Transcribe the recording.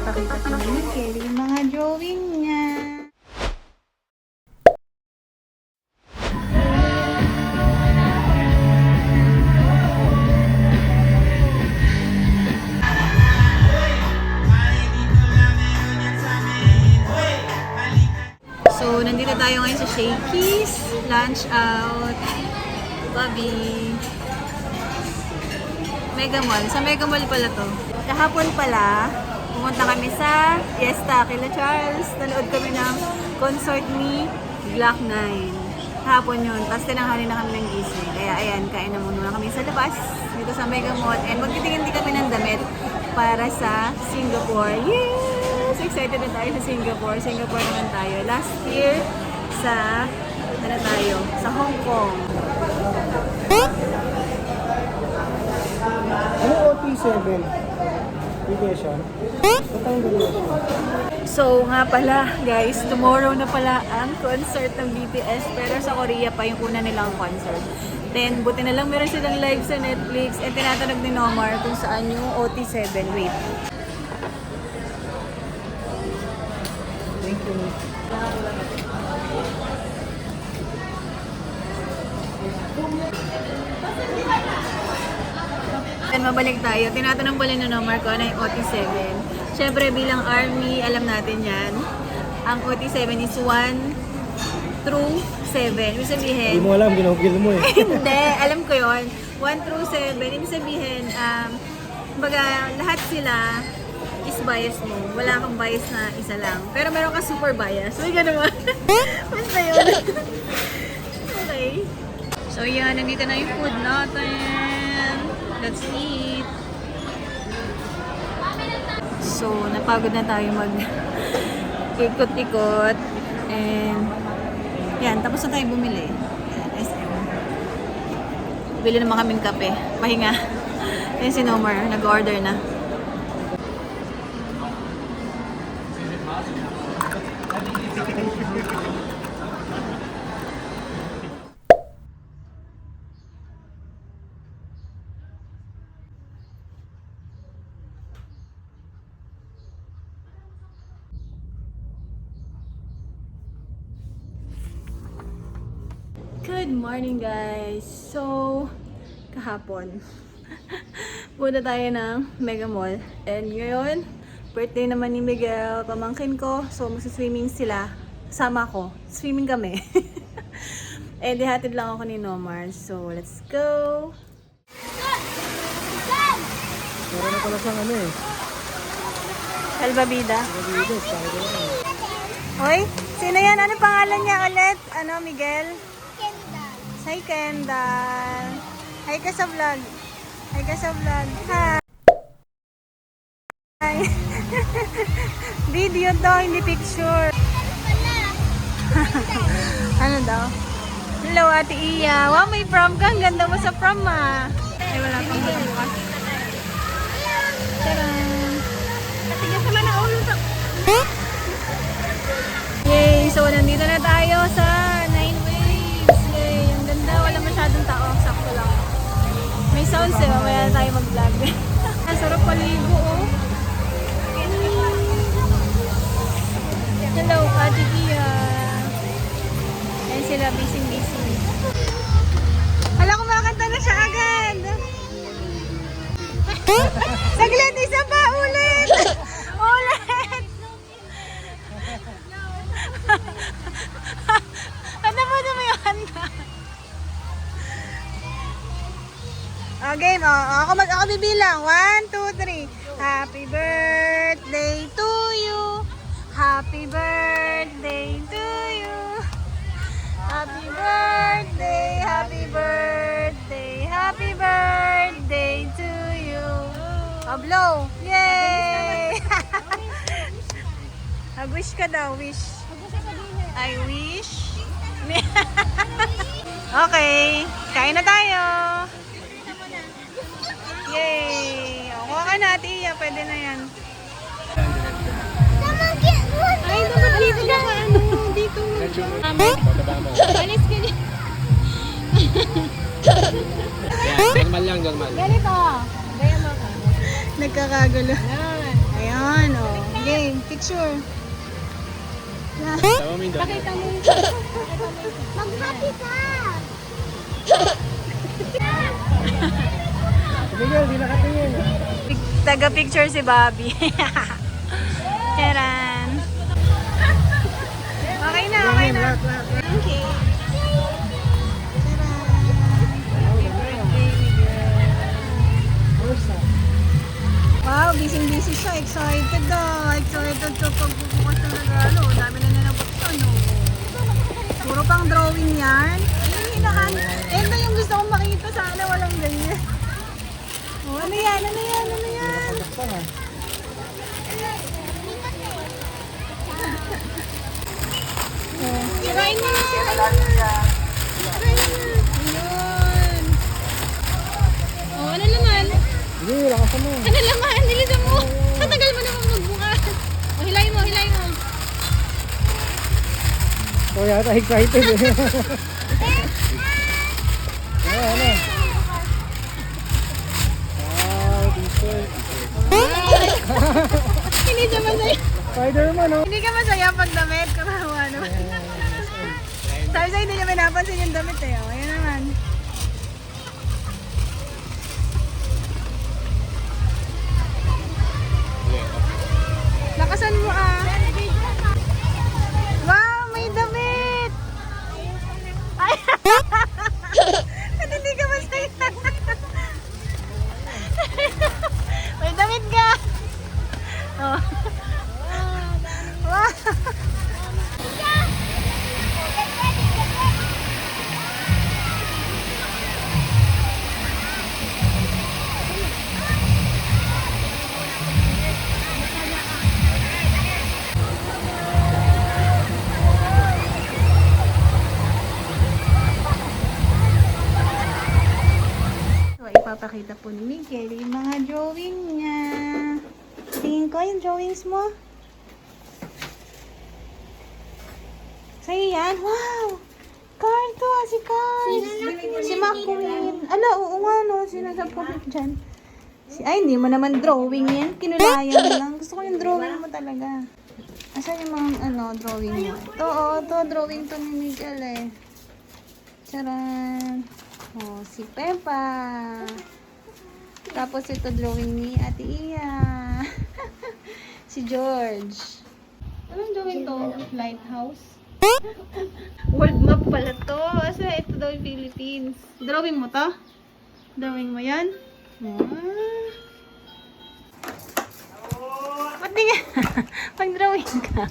Papakita ko ni Kelly yung mga drawing niya. So, nandito tayo ngayon sa Shakey's. Lunch out. Bobby. Mega Mall. Sa Mega Mall pala to. Kahapon pala, pumunta kami sa Fiesta kila Charles. Nanood kami ng concert ni Glock 9. Kahapon yun. Tapos tinanghali na kami ng gising. Kaya ayan, kain na muna kami sa labas. Dito sa Mega Mall. And magtitingin din kami ng damit para sa Singapore. Yes! Excited na tayo sa Singapore. Singapore naman tayo. Last year sa, ano tayo? Sa Hong Kong. Ano OT7? Vacation? Patang vacation. So nga pala guys, tomorrow na pala ang concert ng BTS pero sa Korea pa yung una nilang concert. Then buti na lang meron silang live sa Netflix and tinatanong ni Nomar kung saan yung OT7. Wait. Thank you. Then mabalik tayo. Tinatanong pala ni Nomar kung ano yung OT7. Siyempre bilang army, alam natin yan. Ang OT7 is 1 through 7. Ibig sabihin, Hindi mo alam, ginugil mo eh. hindi, alam ko yon. 1 through 7, ibig sabihin, kumbaga, lahat sila is bias mo. Wala kang bias na isa lang. Pero meron ka super bias. May gano'n ba? Basta yun. Okay. So yan, nandito na yung food natin. Let's eat. So, napagod na tayo mag ikot-ikot. And yan, tapos na tayo bumili. Yan, SM. Bili naman kaming kape. Pahinga. Yan si Nomar, nag-order na. Good morning guys! So, kahapon punta tayo ng Mega Mall and ngayon, birthday naman ni Miguel, pamangkin ko, so magsa-swimming sila, sama ko, swimming kami and dihatid lang ako ni Nomar, so let's go! Meron na pala siyang ano eh. Salbabida. Nagbibilis, sabi ko na eh. Hoy, sino yan? Ano pangalan niya ulit? Ano, Miguel? Hi, Kendall. Hi ka sa vlog. Hi ka sa vlog. Hi. Video to, hindi picture. Ano daw? Hello, Ate Iya. Wow, may prom ka. Ang ganda mo sa prom, ah. Ay, wala pang bukas. Tadaan. Katigas naman na ulo sa... Yay! So, nandito na tayo sa Nine Waves. Yay! Ang ganda. Wala masyadong tao. Sakto lang. May sounds eh. Mamaya na tayo mag-vlog. Ang sarap paligo, oh. Hello, Ate Kia. Ayan sila, busy-busy. Hala, kumakanta na siya agad. Saglit, isa pa, ulit! Ulit! Ano mo naman ka? Okay, ako bibilang. 1, 2, 3. Happy birthday to you. Happy birthday to you. Happy birthday, happy birthday, happy birthday to you. Blow. Yay! Wish ka daw, wish. I wish. Okay, kain na tayo. Yay! O, kuha ka na, Ate Iya. Pwede na yan. Ay, dapat dito na ka, ano, dito. Alis ka niya. Normal lang, normal. Ganito. Gaya mo ka. Nagkakagulo. Ayan, o. Game, picture. Tama mo yung dog. Pakita mo yung Mag-happy ka! Miguel, di nakatingin. taga-picture si Bobby. Charan. Okay na, okay na. Okay. Wow, busy-busy siya. Excited daw. Excited siya pagbubukas ng regalo. Dami na nabuksan, no? Puro pang drawing yan. Ito yung gusto kong makita. Sana walang ganyan. Oh, ano yan? Ano yan? Ano yan? Oh, sirain mo na. Sirain mo na. Sirain mo na. Ayun. Oh, ano naman? Hindi, lakasan mo. Ano laman? Nilisan mo. Katagal mo naman magbukas. O, hilay mo, hilay mo. Oh, yata excited eh. Ano? Wow, dito. Hindi siya masaya. Spider-Man, oh. Hindi ka masaya pag damit. Kawawa naman. Sabi sa'yo, hindi niya pinapansin yung damit eh. O, ayan naman. Lakasan mo ah. Wow, may damit! Ay! Ba't hindi ka masaya? May damit ka! Oh. Wow! So, ipapakita po ni Miguel yung mga drawing niya. Tingin ko yung drawings mo. Sa'yo yan? Wow! Carl to, si Carl. Si McQueen. Ala, oo nga no. Sino sa pulit dyan? Ay, hindi mo naman drawing yan. Kinulayan mo lang. Gusto ko yung drawing mo talaga. Asan yung mga drawing mo? Ito, ito, drawing to ni Miguel eh. Charan. Oh, si Peppa. Tapos ito drawing ni Ate Iya. Si George. Anong drawing to? Lighthouse? World map pala to. Asa ito daw yung Philippines. Drawing mo to? Drawing mo yan? Ba't di nga? Pag-drawing ka.